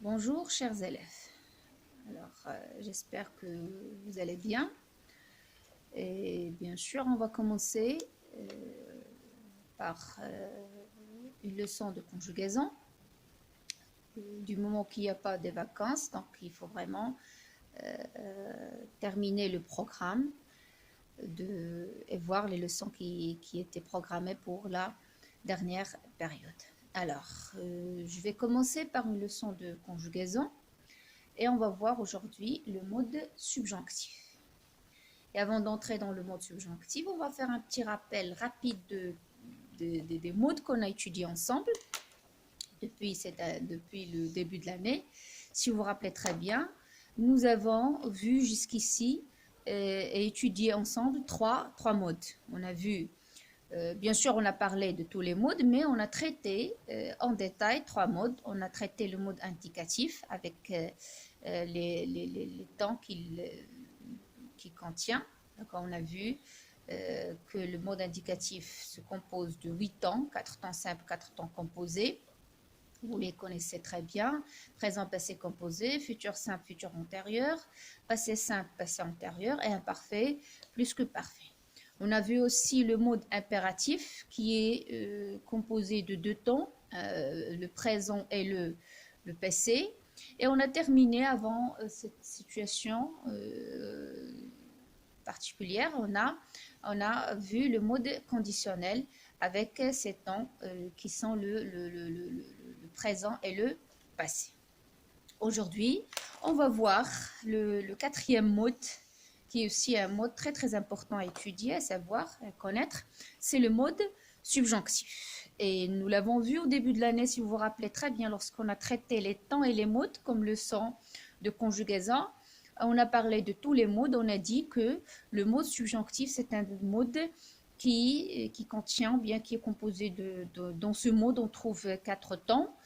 Bonjour chers élèves, j'espère que vous allez bien et bien sûr on va commencer par une leçon de conjugaison du moment qu'il n'y a pas de vacances, donc il faut vraiment terminer le programme et voir les leçons qui étaient programmées pour la dernière période. Alors, je vais commencer par une leçon de conjugaison et on va voir aujourd'hui le mode subjonctif. Et avant d'entrer dans le mode subjonctif, on va faire un petit rappel rapide des modes qu'on a étudiés ensemble depuis le début de l'année. Si vous vous rappelez très bien, nous avons vu jusqu'ici et étudié ensemble trois modes. On a vu bien sûr, on a parlé de tous les modes, mais on a traité en détail trois modes. On a traité le mode indicatif avec les temps qu'il contient. On a vu que le mode indicatif se compose de 8 temps, 4 temps simples, 4 temps composés. Vous les connaissez très bien. Présent, passé composé, futur simple, futur antérieur, passé simple, passé antérieur et imparfait, plus que parfait. On a vu aussi le mode impératif qui est composé de 2 temps, le présent et le passé. Et on a terminé avant cette situation particulière, on a vu le mode conditionnel avec ces temps qui sont le présent et le passé. Aujourd'hui, on va voir le quatrième mode qui est aussi un mode très important à étudier, à savoir, à connaître, c'est le mode subjonctif. Et nous l'avons vu au début de l'année, si vous vous rappelez très bien, lorsqu'on a traité les temps et les modes comme leçon de conjugaison. On a parlé de tous les modes, on a dit que le mode subjonctif, c'est un mode qui contient, bien qui est composé dans ce mode, on trouve 4 temps.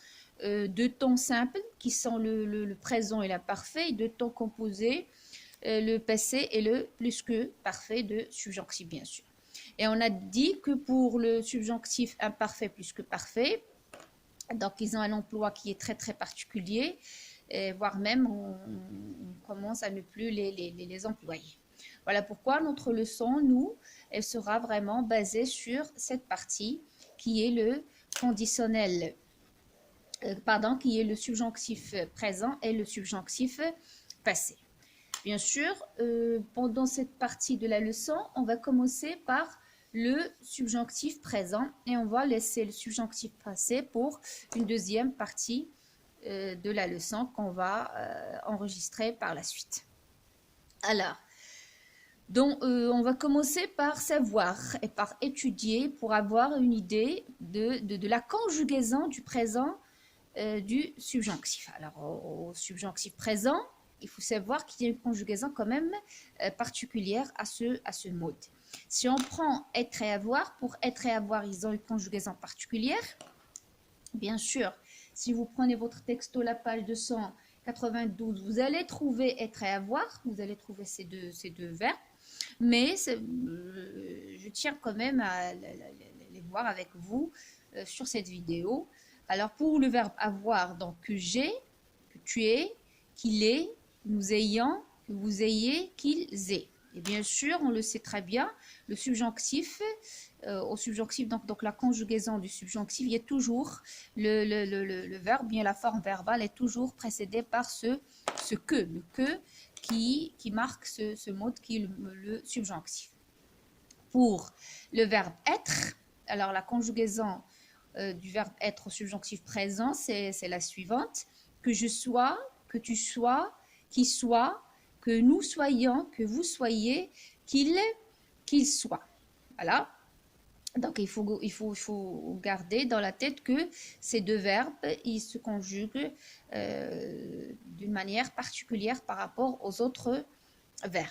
2 temps simples qui sont le présent et l'imparfait, et 2 temps composés, le passé et le plus que parfait de subjonctif, bien sûr. Et on a dit que pour le subjonctif imparfait plus que parfait, donc ils ont un emploi qui est très particulier, voire même on commence à ne plus les employer. Voilà pourquoi notre leçon, elle sera vraiment basée sur cette partie qui est le conditionnel, qui est le subjonctif présent et le subjonctif passé. Bien sûr, pendant cette partie de la leçon, on va commencer par le subjonctif présent et on va laisser le subjonctif passé pour une deuxième partie de la leçon qu'on va enregistrer par la suite. Alors, donc, on va commencer par savoir et par étudier pour avoir une idée de la conjugaison du présent du subjonctif. Alors, au subjonctif présent, il faut savoir qu'il y a une conjugaison quand même particulière à ce mode. Si on prend être et avoir, pour être et avoir, ils ont une conjugaison particulière. Bien sûr, si vous prenez votre texto, la page 292, vous allez trouver être et avoir, vous allez trouver ces deux verbes, mais je tiens quand même à les voir avec vous sur cette vidéo. Alors, pour le verbe avoir, donc que j'ai, que tu es, qu'il est, nous ayons, que vous ayez, qu'ils aient. Et bien sûr, on le sait très bien, le subjonctif, au subjonctif, donc la conjugaison du subjonctif, il y a toujours le verbe, bien la forme verbale est toujours précédée par le que qui marque ce mode qui est le subjonctif. Pour le verbe être, alors la conjugaison du verbe être au subjonctif présent, c'est la suivante. Que je sois, que tu sois, qu'il soit, que nous soyons, que vous soyez, qu'il soit. Voilà. Donc, il faut garder dans la tête que ces deux verbes, ils se conjuguent d'une manière particulière par rapport aux autres verbes.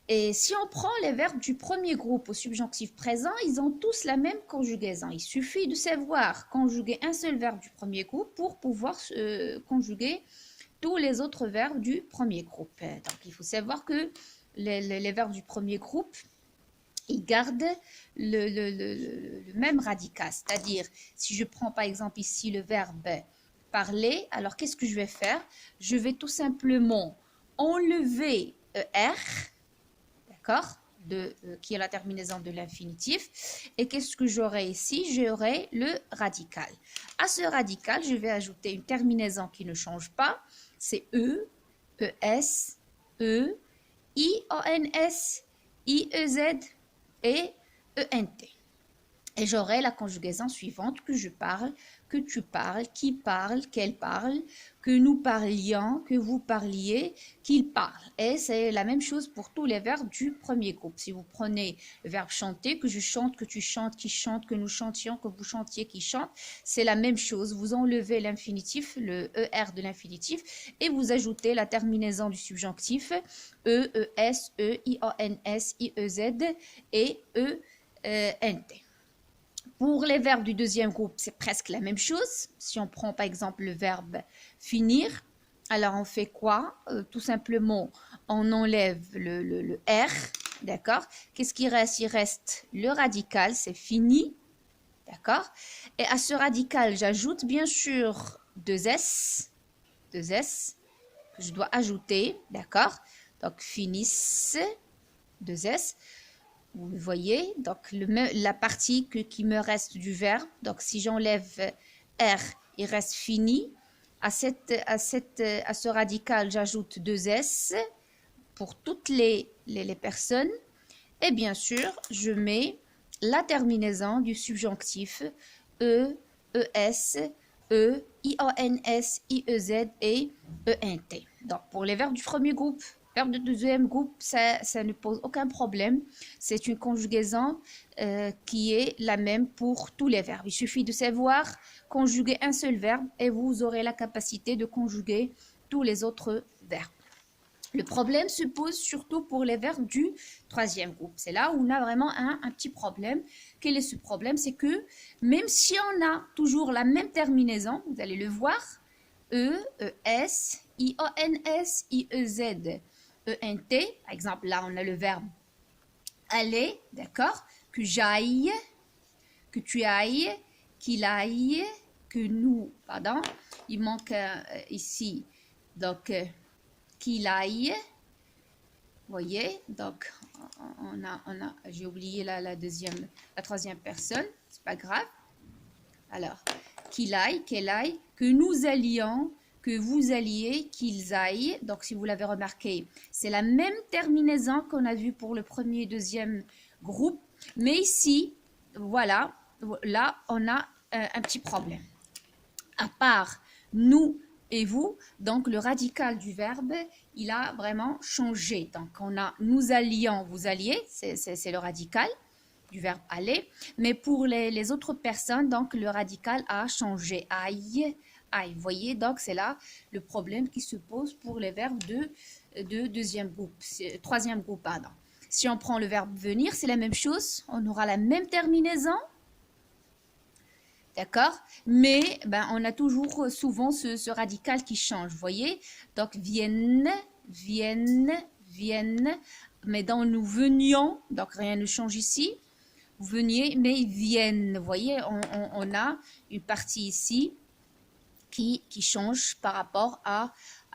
Et si on prend les verbes du premier groupe au subjonctif présent, ils ont tous la même conjugaison. Il suffit de savoir conjuguer un seul verbe du premier groupe pour pouvoir conjuguer tous les autres verbes du premier groupe. Donc, il faut savoir que les verbes du premier groupe, ils gardent le même radical. C'est-à-dire, si je prends par exemple ici le verbe parler. Alors, qu'est-ce que je vais faire? Je vais tout simplement enlever ER, d'accord, qui est la terminaison de l'infinitif. Et qu'est-ce que j'aurai ici? J'aurai le radical. À ce radical, je vais ajouter une terminaison qui ne change pas. C'est E, ES, E, IONS, IEZ et ENT. Et j'aurai la conjugaison suivante, que je parle, que tu parles, qui parle, qu'elle parle, que nous parlions, que vous parliez, qu'il parle. Et c'est la même chose pour tous les verbes du premier groupe. Si vous prenez le verbe chanter, que je chante, que tu chantes, qui chante, que nous chantions, que vous chantiez, qui chante, c'est la même chose. Vous enlevez l'infinitif, le ER de l'infinitif, et vous ajoutez la terminaison du subjonctif, E, ES, E, IONS, IEZ et ENT. Pour les verbes du deuxième groupe, c'est presque la même chose. Si on prend par exemple le verbe finir, alors on fait quoi? Tout simplement, on enlève le R, d'accord? Qu'est-ce qui reste? Il reste le radical, c'est fini, d'accord? Et à ce radical, j'ajoute bien sûr deux S, que je dois ajouter, d'accord? Donc finissent, deux S. Vous le voyez, donc la partie qui me reste du verbe, donc si j'enlève R, il reste fini. À ce radical, j'ajoute deux S pour toutes les personnes. Et bien sûr, je mets la terminaison du subjonctif E, ES, E, IONS, IEZ et ENT. Donc pour les verbes du premier groupe, verbe du deuxième groupe, ça ne pose aucun problème. C'est une conjugaison qui est la même pour tous les verbes. Il suffit de savoir conjuguer un seul verbe et vous aurez la capacité de conjuguer tous les autres verbes. Le problème se pose surtout pour les verbes du troisième groupe. C'est là où on a vraiment un petit problème. Quel est ce problème? C'est que même si on a toujours la même terminaison, vous allez le voir, E, ES, IONS, IEZ, ENT, par exemple, là on a le verbe aller, d'accord? Que j'aille, que tu ailles, qu'il aille, que nous, pardon, il manque ici, donc qu'il aille, voyez, donc j'ai oublié la troisième personne, c'est pas grave. Alors, qu'il aille, qu'elle aille, que nous allions, que vous alliez, qu'ils aillent. Donc, si vous l'avez remarqué, c'est la même terminaison qu'on a vue pour le premier et deuxième groupe. Mais ici, voilà, là, on a un petit problème. À part nous et vous, donc le radical du verbe, il a vraiment changé. Donc, on a nous allions, vous alliez, c'est le radical du verbe aller. Mais pour les autres personnes, donc le radical a changé. Aille, aille. Vous voyez, donc c'est là le problème qui se pose pour les verbes de deuxième groupe, troisième groupe, pardon. Si on prend le verbe venir, c'est la même chose. On aura la même terminaison. D'accord? Mais on a toujours souvent ce radical qui change. Vous voyez? Donc viennent, viennent, viennent. Mais dans nous venions, donc rien ne change ici. Vous veniez, mais ils viennent. Vous voyez, on a une partie ici qui change par rapport à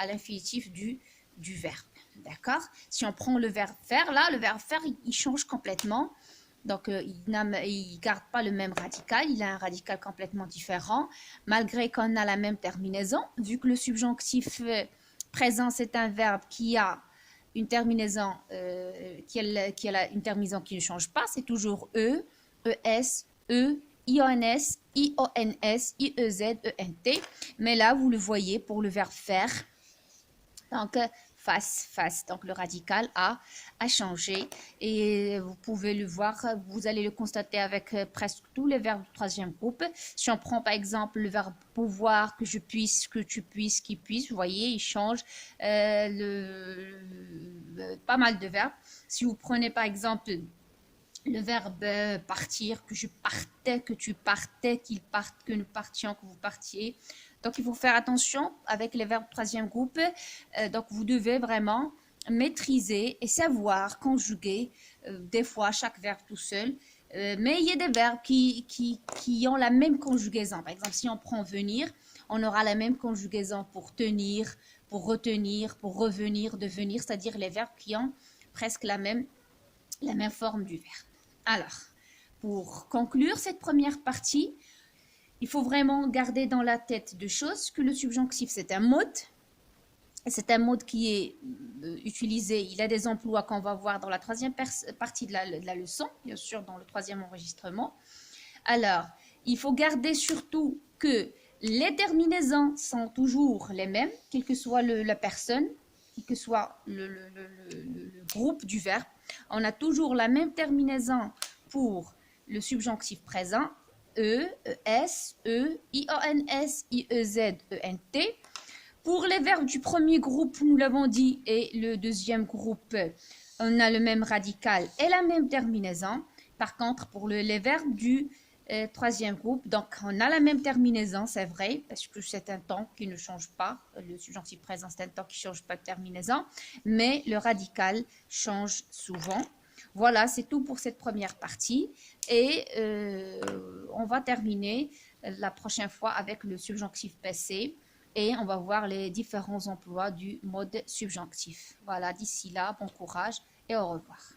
l'infinitif du verbe. D'accord? Si on prend le verbe faire, là, le verbe faire, il change complètement. Donc, il ne garde pas le même radical, il a un radical complètement différent, malgré qu'on a la même terminaison. Vu que le subjonctif présent, c'est un verbe qui a une terminaison qui ne change pas, c'est toujours E, ES, E, IONS, IONS, IEZ, ENT. Mais là, vous le voyez pour le verbe faire. Donc, face, face. Donc, le radical a changé. Et vous pouvez le voir, vous allez le constater avec presque tous les verbes du troisième groupe. Si on prend par exemple le verbe pouvoir, que je puisse, que tu puisses, qu'il puisse, vous voyez, il change pas mal de verbes. Si vous prenez par exemple le verbe partir, que je partais, que tu partais, qu'il parte, que nous partions, que vous partiez. Donc, il faut faire attention avec les verbes troisième groupe. Donc, vous devez vraiment maîtriser et savoir conjuguer des fois chaque verbe tout seul. Mais il y a des verbes qui ont la même conjugaison. Par exemple, si on prend venir, on aura la même conjugaison pour tenir, pour retenir, pour revenir, devenir, c'est-à-dire les verbes qui ont presque la même forme du verbe. Alors, pour conclure cette première partie, il faut vraiment garder dans la tête deux choses, que le subjonctif c'est un mode. C'est un mode qui est utilisé, il a des emplois qu'on va voir dans la troisième partie de la leçon, bien sûr dans le troisième enregistrement. Alors, il faut garder surtout que les terminaisons sont toujours les mêmes, quelle que soit la personne, quel que soit le groupe du verbe. On a toujours la même terminaison pour le subjonctif présent, E, ES, E, IONS, IEZ, ENT. Pour les verbes du premier groupe, nous l'avons dit, et le deuxième groupe, on a le même radical et la même terminaison. Par contre, pour les verbes du troisième groupe, donc on a la même terminaison, c'est vrai, parce que c'est un temps qui ne change pas. Le subjonctif présent, c'est un temps qui ne change pas de terminaison, mais le radical change souvent. Voilà, c'est tout pour cette première partie. Et on va terminer la prochaine fois avec le subjonctif passé. Et on va voir les différents emplois du mode subjonctif. Voilà, d'ici là, bon courage et au revoir.